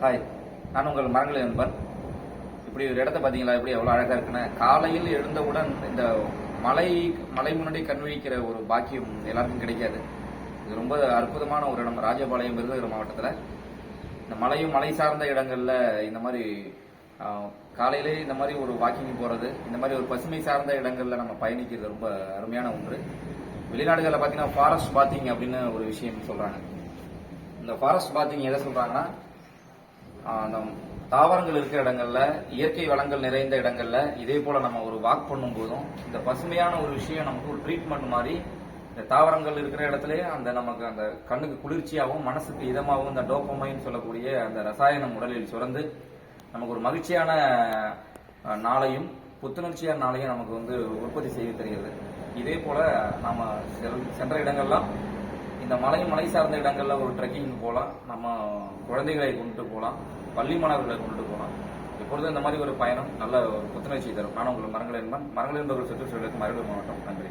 Hi, நான் உங்கள் மரங்கள் நண்பன். இப்படி ஒரு இடத்த பார்த்தீங்களா, எப்படி எவ்வளோ அழகாக இருக்குன்னு. காலையில் எழுந்தவுடன் இந்த மலை முன்னாடி கண் விழிக்கிற ஒரு பாக்கியம் எல்லாருக்கும் கிடைக்காது. இது ரொம்ப அற்புதமான ஒரு இடம். ராஜபாளையம், விருதுநகர் மாவட்டத்தில் இந்த மலை சார்ந்த இடங்கள்ல இந்த மாதிரி காலையிலே இந்த மாதிரி ஒரு வாக்கிங் போகிறது, இந்த மாதிரி ஒரு பசுமை சார்ந்த இடங்கள்ல நம்ம பயணிக்கிறது ரொம்ப அருமையான ஒன்று. வெளிநாடுகளில் பார்த்தீங்கன்னா ஃபாரஸ்ட் பாத்திங் அப்படின்னு ஒரு விஷயம் சொல்றாங்க. இந்த ஃபாரஸ்ட் பாத்திங் எதை சொல்றாங்கன்னா, அந்த தாவரங்கள் இருக்கிற இடங்கள்ல, இயற்கை வளங்கள் நிறைந்த இடங்கள்ல இதே போல நம்ம ஒரு வாக் பண்ணும் போதும் இந்த பசுமையான ஒரு விஷயம் நமக்கு ஒரு ட்ரீட்மெண்ட் மாதிரி, இந்த தாவரங்கள் இருக்கிற இடத்துல அந்த நமக்கு அந்த கண்ணுக்கு குளிர்ச்சியாகவும் மனசுக்கு இதமாகவும் இந்த டோபமைன் சொல்லக்கூடிய அந்த ரசாயனம் உடலில் சுரந்து நமக்கு ஒரு மகிழ்ச்சியான நாளையும் புத்துணர்ச்சியான நாளையும் நமக்கு உற்பத்தி செய்ய தெரிகிறது. இதே போல நாம சென்ற இடங்கள்லாம் இந்த மலை சார்ந்த இடங்கள்ல ஒரு ட்ரெக்கிங் போகலாம், நம்ம குழந்தைகளை கொண்டுட்டு போகலாம், பள்ளி மாணவர்களை கொண்டுட்டு போகலாம். எப்பொழுதும் இந்த மாதிரி ஒரு பயணம் நல்ல ஒரு புத்துணர்ச்சி தரும். நான் உங்கள் மரங்கள் என்பவர்கள் சுற்றுச்சூழலுக்கு மரங்கள் மாவட்டம். நன்றி.